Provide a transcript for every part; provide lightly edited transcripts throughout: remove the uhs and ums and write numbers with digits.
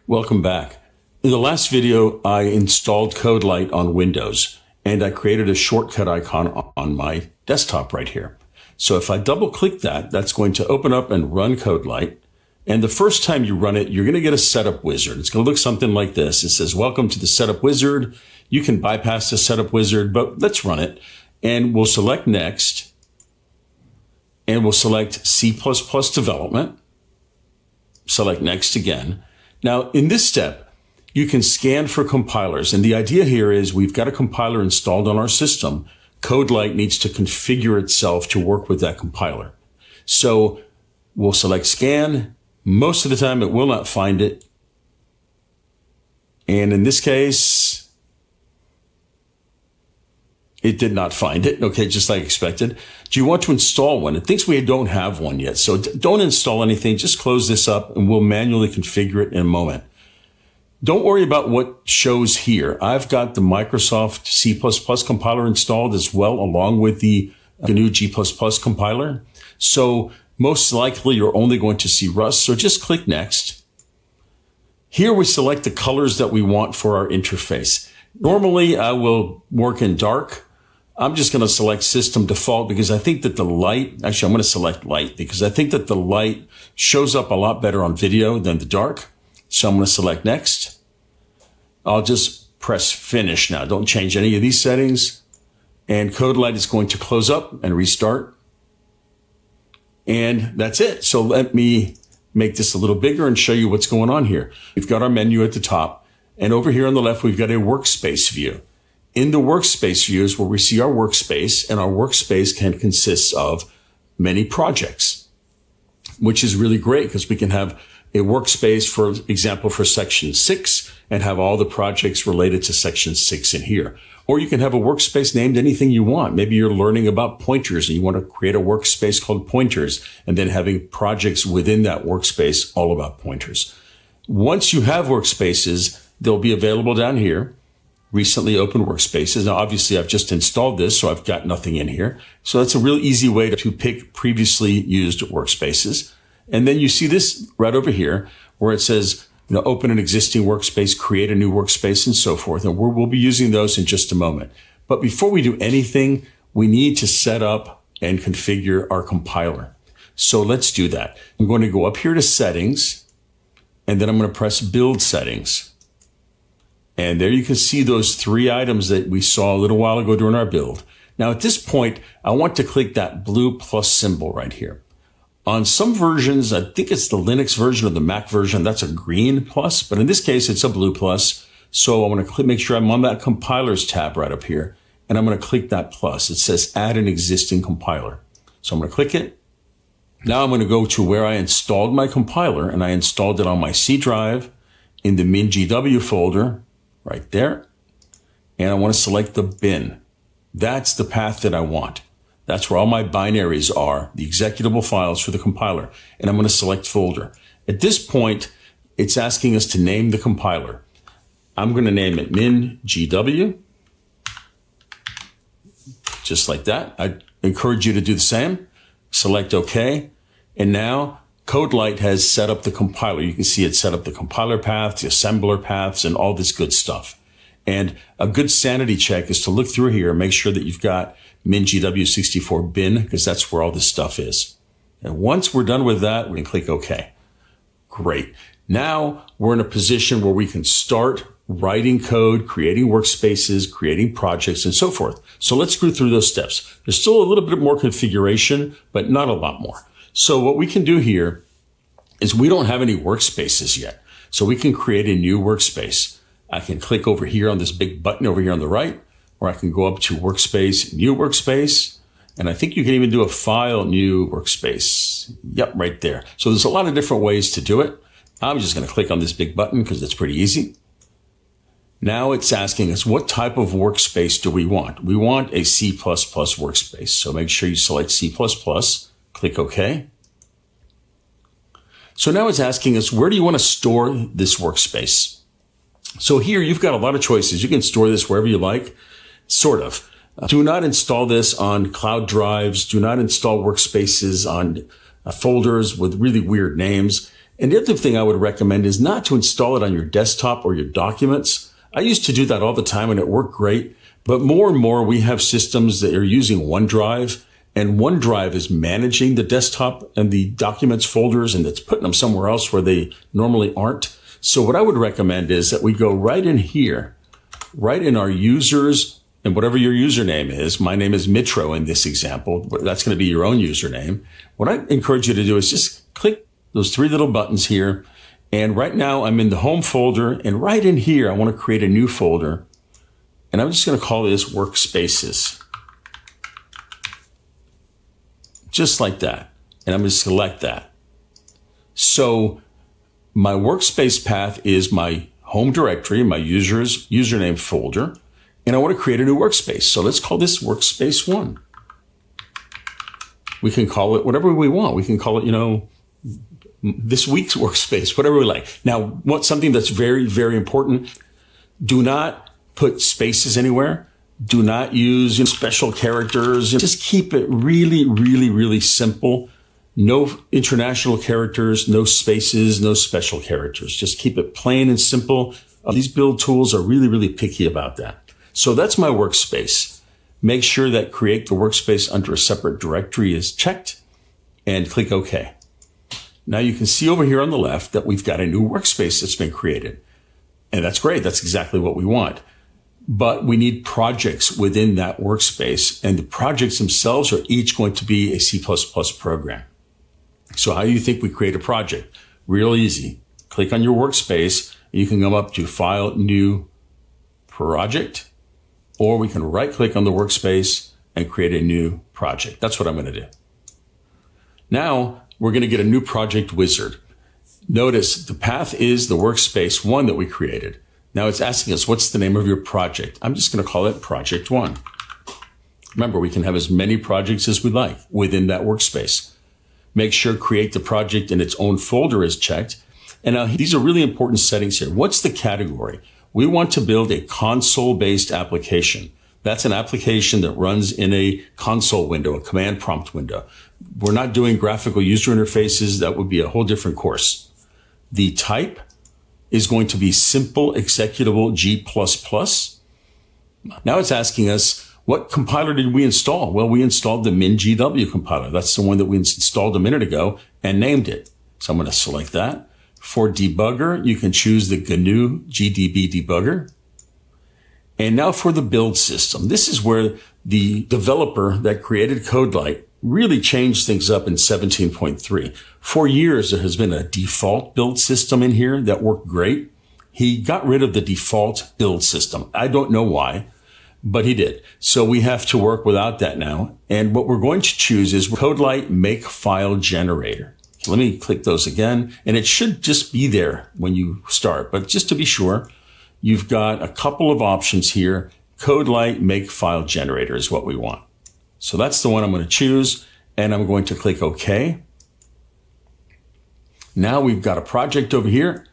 Welcome back. In the last video, I installed CodeLite on Windows, and I created a shortcut icon on my desktop right here. So if I double click that, that's going to open up and run CodeLite. And the first time you run it, you're going to get a setup wizard. It's going to look something like this. It says, welcome to the setup wizard. You can bypass the setup wizard, but let's run it. And we'll select next, and we'll select C++ development. Select next again. Now, in this step, you can scan for compilers. And the idea here is we've got a compiler installed on our system. CodeLite needs to configure itself to work with that compiler. So we'll select scan. Most of the time, it will not find it. And in this case, it did not find it. Okay, just like expected. Do you want to install one? It thinks we don't have one yet. So don't install anything. Just close this up and we'll manually configure it in a moment. Don't worry about what shows here. I've got the Microsoft C++ compiler installed as well, along with the GNU G++ compiler. So most likely you're only going to see Rust. So just click next. Here we select the colors that we want for our interface. Normally I will work in dark. I'm just going to select system default because I think that the light, actually I'm going to select light because I think that the light shows up a lot better on video than the dark. So I'm going to select next. I'll just press finish now. Don't change any of these settings. And CodeLite is going to close up and restart. And that's it. So let me make this a little bigger and show you what's going on here. We've got our menu at the top. And over here on the left, we've got a workspace view. In the workspace view is where we see our workspace, and our workspace can consist of many projects, which is really great because we can have a workspace, for example, for section 6 and have all the projects related to section 6 in here. Or you can have a workspace named anything you want. Maybe you're learning about pointers and you want to create a workspace called pointers and then having projects within that workspace all about pointers. Once you have workspaces, they'll be available down here. Recently opened workspaces. Now, obviously, I've just installed this, so I've got nothing in here. So that's a real easy way to pick previously used workspaces. And then you see this right over here where it says, open an existing workspace, create a new workspace, and so forth. And we'll be using those in just a moment. But before we do anything, we need to set up and configure our compiler. So let's do that. I'm going to go up here to settings, and then I'm going to press build settings. And there you can see those 3 items that we saw a little while ago during our build. Now at this point, I want to click that blue plus symbol right here. On some versions, I think it's the Linux version or the Mac version, that's a green plus, but in this case, it's a blue plus. So I want to make sure I'm on that compilers tab right up here, and I'm going to click that plus. It says add an existing compiler. So I'm going to click it. Now I'm going to go to where I installed my compiler, and I installed it on my C drive in the min.gw folder. Right there. And I want to select the bin. That's the path that I want. That's where all my binaries are, the executable files for the compiler. And I'm going to select folder. At this point, it's asking us to name the compiler. I'm going to name it min.gw. Just like that. I encourage you to do the same. Select OK. And now CodeLite has set up the compiler. You can see it set up the compiler path, the assembler paths, and all this good stuff. And a good sanity check is to look through here and make sure that you've got min.gw64 bin, because that's where all this stuff is. And once we're done with that, we can click OK. Great. Now we're in a position where we can start writing code, creating workspaces, creating projects, and so forth. So let's go through those steps. There's still a little bit more configuration, but not a lot more. So what we can do here is we don't have any workspaces yet. So we can create a new workspace. I can click over here on this big button over here on the right, or I can go up to workspace, new workspace. And I think you can even do a file, new workspace. Yep, right there. So there's a lot of different ways to do it. I'm just going to click on this big button because it's pretty easy. Now it's asking us what type of workspace do we want? We want a C++ workspace. So make sure you select C++. Click OK. So now it's asking us, where do you want to store this workspace? So here you've got a lot of choices. You can store this wherever you like, sort of. Do not install this on cloud drives. Do not install workspaces on folders with really weird names. And the other thing I would recommend is not to install it on your desktop or your documents. I used to do that all the time and it worked great. But more and more, we have systems that are using OneDrive, and OneDrive is managing the desktop and the documents folders, and it's putting them somewhere else where they normally aren't. So what I would recommend is that we go right in here, right in our users, and whatever your username is. My name is Mitro in this example. That's going to be your own username. What I encourage you to do is just click those three little buttons here. And right now I'm in the home folder, and right in here, I want to create a new folder. And I'm just going to call this workspaces. Just like that. And I'm going to select that. So my workspace path is my home directory, my username folder. And I want to create a new workspace. So let's call this workspace 1. We can call it whatever we want. We can call it, this week's workspace, whatever we like. Now, something that's very, very important, do not put spaces anywhere. Do not use special characters. Just keep it really, really, really simple. No international characters, no spaces, no special characters. Just keep it plain and simple. These build tools are really, really picky about that. So that's my workspace. Make sure that create the workspace under a separate directory is checked and click OK. Now you can see over here on the left that we've got a new workspace that's been created. And that's great. That's exactly what we want. But we need projects within that workspace, and the projects themselves are each going to be a C++ program. So how do you think we create a project? Real easy. Click on your workspace. You can come up to File, New Project, or we can right click on the workspace and create a new project. That's what I'm going to do. Now we're going to get a new project wizard. Notice the path is the workspace 1 that we created. Now it's asking us, what's the name of your project? I'm just going to call it Project 1. Remember, we can have as many projects as we like within that workspace. Make sure create the project in its own folder is checked. And now these are really important settings here. What's the category? We want to build a console-based application. That's an application that runs in a console window, a command prompt window. We're not doing graphical user interfaces. That would be a whole different course. The type is going to be simple executable G++. Now it's asking us, what compiler did we install? Well, we installed the MinGW compiler. That's the one that we installed a minute ago and named it. So I'm going to select that. For debugger, you can choose the GNU GDB debugger. And now for the build system. This is where the developer that created CodeLite really changed things up in 17.3. For years, there has been a default build system in here that worked great. He got rid of the default build system. I don't know why, but he did. So we have to work without that now. And what we're going to choose is CodeLite Makefile Generator. So let me click those again. And it should just be there when you start. But just to be sure, you've got a couple of options here. CodeLite Makefile Generator is what we want. So that's the one I'm going to choose. And I'm going to click OK. Now we've got a project over here.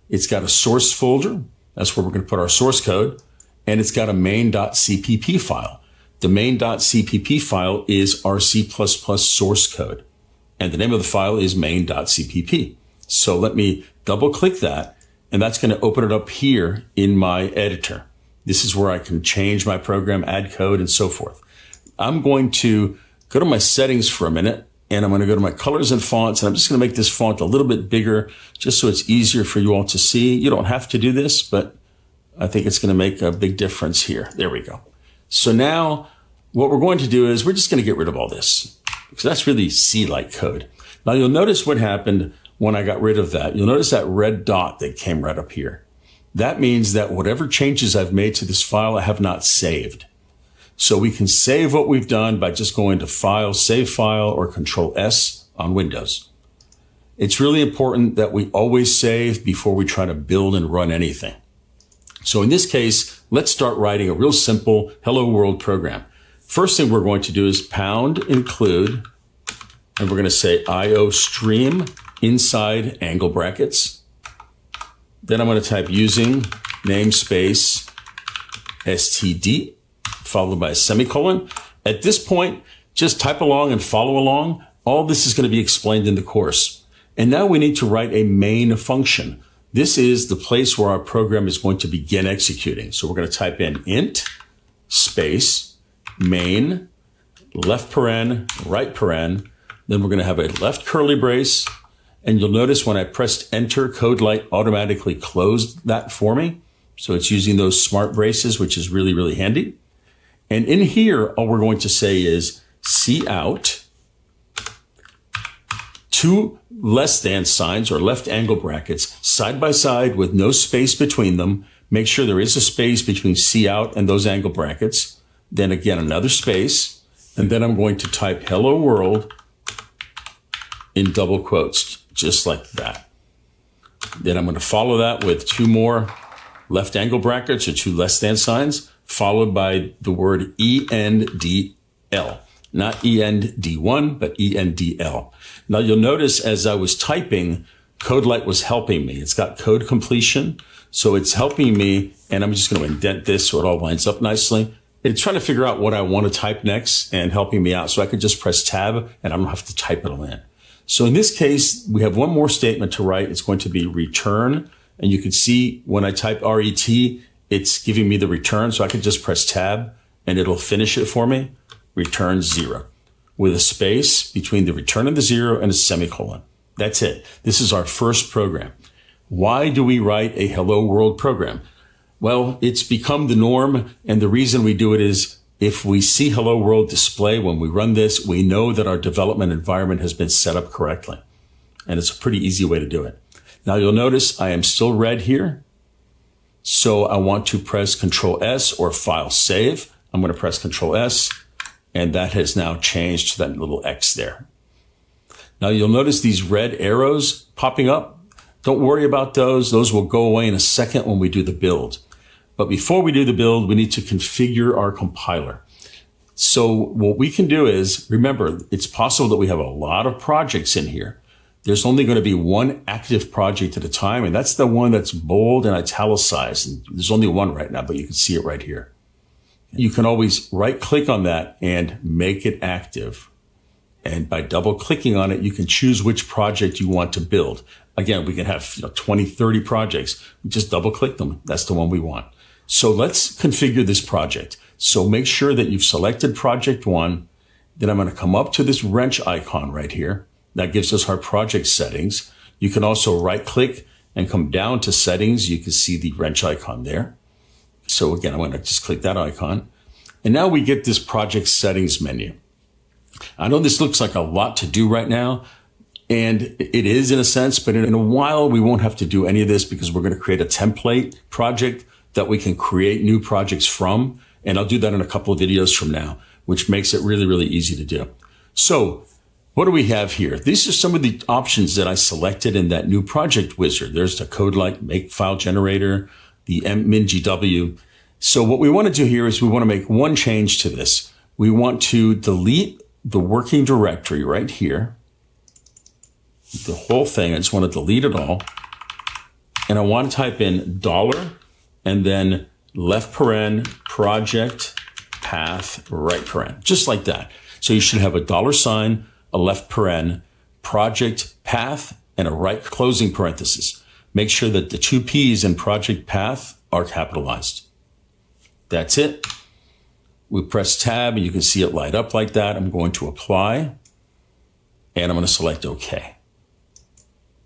It's got a source folder. That's where we're going to put our source code. And it's got a main.cpp file. The main.cpp file is our C++ source code. And the name of the file is main.cpp. So let me double click that. And that's going to open it up here in my editor. This is where I can change my program, add code, and so forth. I'm going to go to my settings for a minute. And I'm going to go to my colors and fonts. And I'm just going to make this font a little bit bigger just so it's easier for you all to see. You don't have to do this, but I think it's going to make a big difference here. There we go. So now what we're going to do is we're just going to get rid of all this because that's really C-like code. Now you'll notice what happened when I got rid of that. You'll notice that red dot that came right up here. That means that whatever changes I've made to this file, I have not saved. So we can save what we've done by just going to File, Save File, or Control S on Windows. It's really important that we always save before we try to build and run anything. So in this case, let's start writing a real simple Hello World program. First thing we're going to do is pound include, and we're going to say IOStream inside angle brackets. Then I'm going to type using namespace std, followed by a semicolon. At this point, just type along and follow along. All this is going to be explained in the course. And now we need to write a main function. This is the place where our program is going to begin executing. So we're going to type in int space main, left paren, right paren. Then we're going to have a left curly brace. And you'll notice when I pressed enter, CodeLite automatically closed that for me. So it's using those smart braces, which is really, really handy. And in here, all we're going to say is cout, two less than signs or left angle brackets side by side with no space between them. Make sure there is a space between cout and those angle brackets. Then again, another space. And then I'm going to type hello world in double quotes, just like that. Then I'm going to follow that with two more left angle brackets or two less than signs, followed by the word ENDL. Not END1, but ENDL. Now you'll notice as I was typing, CodeLite was helping me. It's got code completion, so it's helping me, and I'm just going to indent this so it all lines up nicely. It's trying to figure out what I want to type next and helping me out. So I could just press tab and I don't have to type it all in. So in this case, we have one more statement to write. It's going to be return. And you can see when I type RET, it's giving me the return. So I could just press tab and it'll finish it for me. Return 0 with a space between the return of the 0 and a semicolon. That's it. This is our first program. Why do we write a hello world program? Well, it's become the norm. And the reason we do it is if we see hello world display when we run this, we know that our development environment has been set up correctly. And it's a pretty easy way to do it. Now you'll notice I am still red here. So I want to press Control S or File Save. I'm going to press Control S. And that has now changed to that little X there. Now you'll notice these red arrows popping up. Don't worry about those. Those will go away in a second when we do the build. But before we do the build, we need to configure our compiler. So what we can do is, remember, it's possible that we have a lot of projects in here. There's only going to be one active project at a time, and that's the one that's bold and italicized. And there's only one right now, but you can see it right here. You can always right-click on that and make it active. And by double-clicking on it, you can choose which project you want to build. Again, we can have 20, 30 projects. We just double-click them. That's the one we want. So let's configure this project. So make sure that you've selected project 1. Then I'm going to come up to this wrench icon right here. That gives us our project settings. You can also right-click and come down to settings. You can see the wrench icon there. So again, I'm going to just click that icon. And now we get this project settings menu. I know this looks like a lot to do right now, and it is in a sense, but in a while we won't have to do any of this because we're going to create a template project that we can create new projects from. And I'll do that in a couple of videos from now, which makes it really, really easy to do. So what do we have here? These are some of the options that I selected in that new project wizard. There's the CodeLite make file generator, the MinGW. So what we want to do here is we want to make one change to this. We want to delete the working directory right here. The whole thing, I just want to delete it all. And I want to type in $ and then left paren, project, path, right paren, just like that. So you should have a $sign, a left paren, project, path, and a right closing parenthesis. Make sure that the two P's in project path are capitalized. That's it. We press tab and you can see it light up like that. I'm going to apply and I'm going to select OK.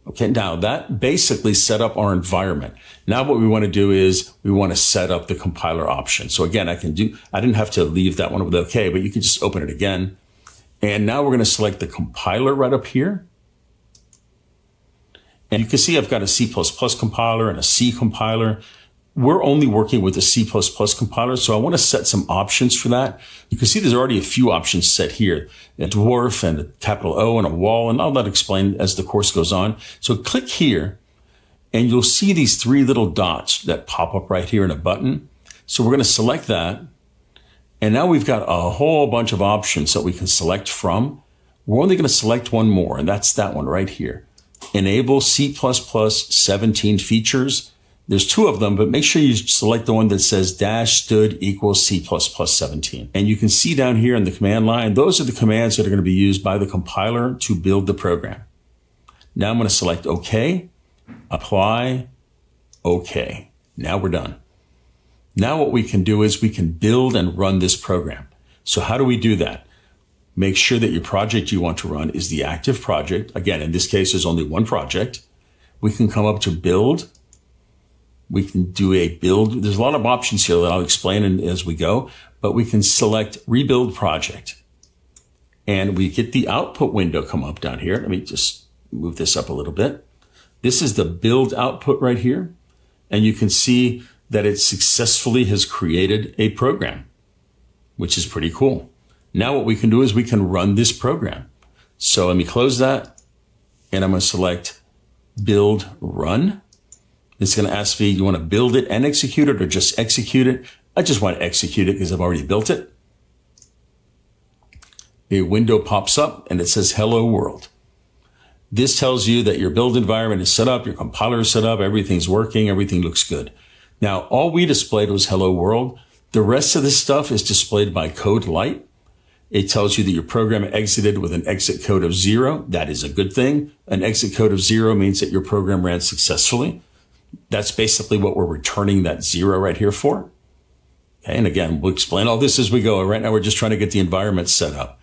Okay, now that basically set up our environment. Now what we want to do is we want to set up the compiler option. So again, I didn't have to leave that one with OK, but you can just open it again. And now we're going to select the compiler right up here. And you can see I've got a C++ compiler and a C compiler. We're only working with the C++ compiler, so I want to set some options for that. You can see there's already a few options set here, a dwarf and a capital O and a wall, and I'll let explain as the course goes on. So click here, and you'll see these three little dots that pop up right here in a button. So we're going to select that, and now we've got a whole bunch of options that we can select from. We're only going to select one more, and that's that one right here. Enable C++ 17 features. There's two of them, but make sure you select the one that says --stud equals C++ 17. And you can see down here in the command line, those are the commands that are going to be used by the compiler to build the program. Now I'm going to select OK, apply, OK. Now we're done. Now what we can do is we can build and run this program. So how do we do that? Make sure that your project you want to run is the active project. Again, in this case, there's only one project. We can come up to build. We can do a build. There's a lot of options here that I'll explain as we go, but we can select rebuild project. And we get the output window come up down here. Let me just move this up a little bit. This is the build output right here. And you can see that it successfully has created a program, which is pretty cool. Now what we can do is we can run this program. So let me close that, and I'm going to select build run. It's going to ask me, you want to build it and execute it or just execute it? I just want to execute it because I've already built it. A window pops up and it says hello world. This tells you that your build environment is set up, your compiler is set up, everything's working, everything looks good. Now, all we displayed was hello world. The rest of this stuff is displayed by CodeLite. It tells you that your program exited with an exit code of 0. That is a good thing. An exit code of 0 means that your program ran successfully. That's basically what we're returning that 0 right here for. Okay, and again, we'll explain all this as we go. Right now, we're just trying to get the environment set up.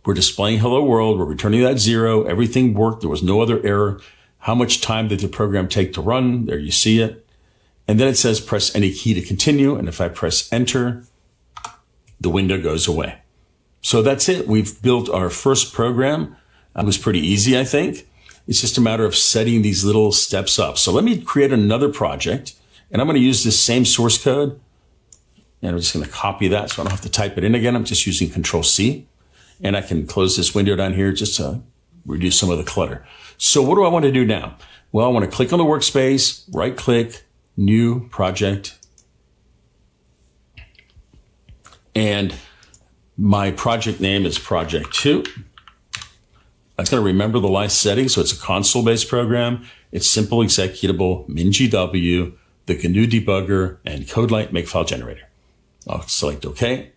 We're displaying hello world. We're returning that 0. Everything worked. There was no other error. How much time did the program take to run? There you see it. And then it says press any key to continue. And if I press enter, the window goes away. So that's it. We've built our first program. It was pretty easy, I think. It's just a matter of setting these little steps up. So let me create another project, and I'm going to use this same source code. And I'm just going to copy that so I don't have to type it in again. I'm just using Control-C. And I can close this window down here just to reduce some of the clutter. So what do I want to do now? Well, I want to click on the workspace, right-click, New Project. And my project name is Project 2. I'm going to remember the last setting. So it's a console-based program. It's simple executable, MinGW, the GNU debugger, and CodeLite makefile generator. I'll select OK.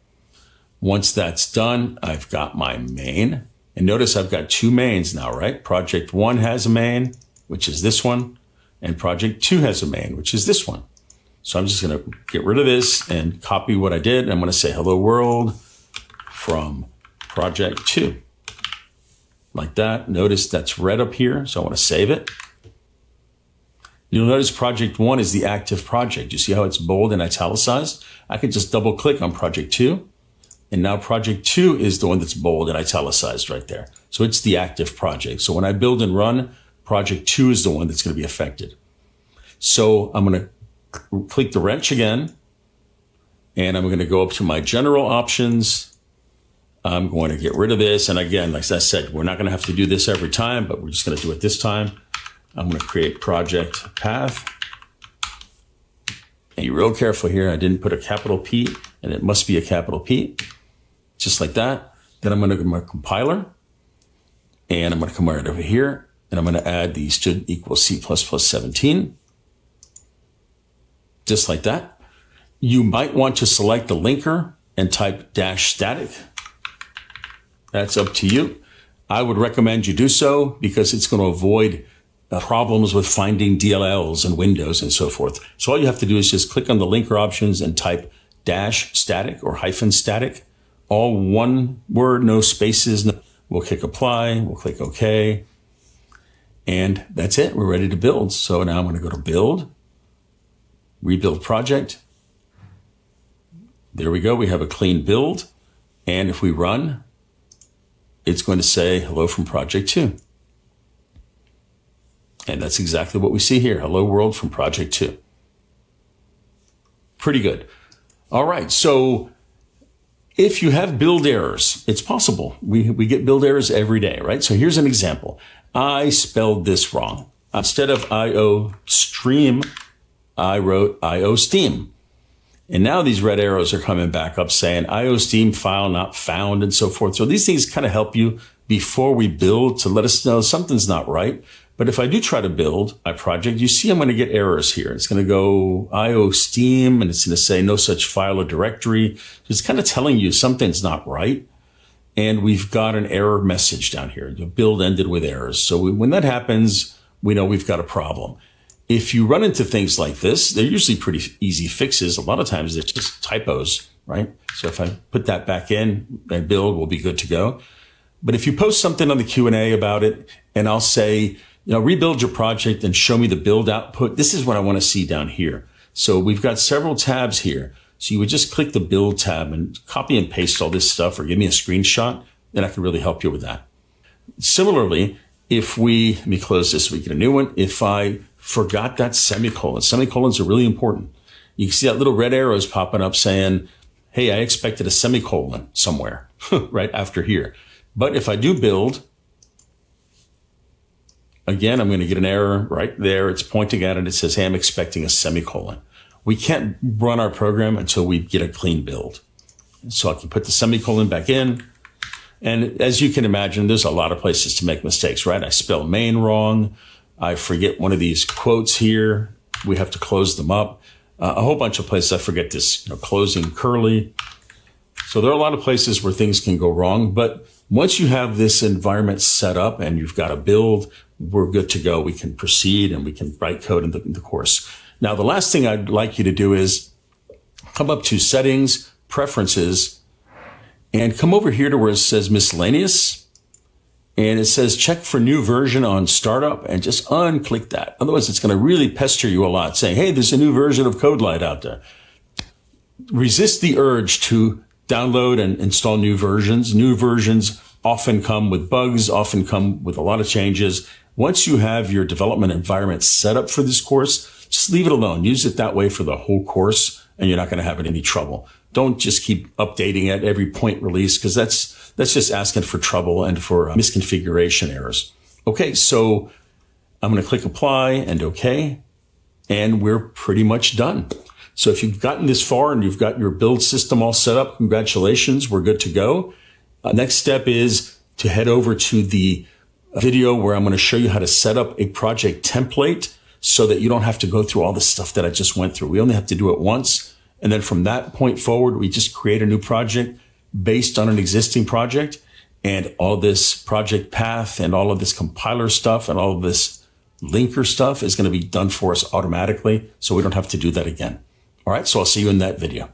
Once that's done, I've got my main. And notice I've got two mains now, right? Project 1 has a main, which is this one. And Project 2 has a main, which is this one. So I'm just going to get rid of this and copy what I did. And I'm going to say hello world from Project 2. Like that. Notice that's red up here. So I want to save it. You'll notice Project 1 is the active project. You see how it's bold and italicized? I could just double click on Project 2. And now Project 2 is the one that's bold and italicized right there. So it's the active project. So when I build and run, Project 2 is the one that's going to be affected. So I'm going to click the wrench again. And I'm going to go up to my general options. I'm going to get rid of this. And again, like I said, we're not going to have to do this every time, but we're just going to do it this time. I'm going to create project path. And you're real careful here. I didn't put a capital P, and it must be a capital P. Just like that. Then I'm going to go to my compiler. And I'm going to come right over here. And I'm going to add the should equal C++17. Just like that. You might want to select the linker and type -static. That's up to you. I would recommend you do so because it's going to avoid problems with finding DLLs and windows and so forth. So all you have to do is just click on the linker options and type -static or -static. All one word, no spaces. We'll click apply. We'll click OK. And that's it. We're ready to build. So now I'm going to go to build, rebuild project. There we go. We have a clean build. And if we run, it's going to say hello from Project 2. And that's exactly what we see here. Hello world from Project 2. Pretty good. All right. So if you have build errors, it's possible. We get build errors every day, right? So here's an example. I spelled this wrong. Instead of IO stream, I wrote IO steam. And now these red arrows are coming back up saying IO steam file not found and so forth. So these things kind of help you before we build to let us know something's not right. But if I do try to build my project, you see I'm going to get errors here. It's going to go IO steam and it's going to say no such file or directory. So it's kind of telling you something's not right. and we've got an error message down here. The build ended with errors. So when that happens, we know we've got a problem. If you run into things like this, they're usually pretty easy fixes. A lot of times they're just typos, right? So if I put that back in, and build will be good to go. But if you post something on the Q&A about it, and I'll say, rebuild your project and show me the build output, this is what I want to see down here. So we've got several tabs here. So you would just click the build tab and copy and paste all this stuff, or give me a screenshot, and I can really help you with that. Similarly, let me close this so we get a new one. If I forgot that semicolon, semicolons are really important. You can see that little red arrows popping up saying, hey, I expected a semicolon somewhere right after here. But if I do build, again, I'm going to get an error right there. It's pointing at it. It says, hey, I'm expecting a semicolon. We can't run our program until we get a clean build. So I can put the semicolon back in. And as you can imagine, there's a lot of places to make mistakes, right? I spell main wrong. I forget one of these quotes here. We have to close them up. A whole bunch of places I forget this, closing curly. So there are a lot of places where things can go wrong. But once you have this environment set up and you've got a build, we're good to go. We can proceed and we can write code in the course. Now, the last thing I'd like you to do is come up to Settings, Preferences, and come over here to where it says Miscellaneous. And it says check for new version on startup, and just unclick that. Otherwise, it's going to really pester you a lot saying, hey, there's a new version of CodeLite out there. Resist the urge to download and install new versions. New versions often come with bugs, often come with a lot of changes. Once you have your development environment set up for this course, just leave it alone. Use it that way for the whole course, and you're not going to have any trouble. Don't just keep updating at every point release, because that's just asking for trouble and for misconfiguration errors. Okay, so I'm going to click apply and OK, and we're pretty much done. So if you've gotten this far and you've got your build system all set up, congratulations, we're good to go. Next step is to head over to the video where I'm going to show you how to set up a project template so that you don't have to go through all the stuff that I just went through. We only have to do it once. And then from that point forward, we just create a new project based on an existing project, and all this project path and all of this compiler stuff and all of this linker stuff is going to be done for us automatically. So we don't have to do that again. All right. So I'll see you in that video.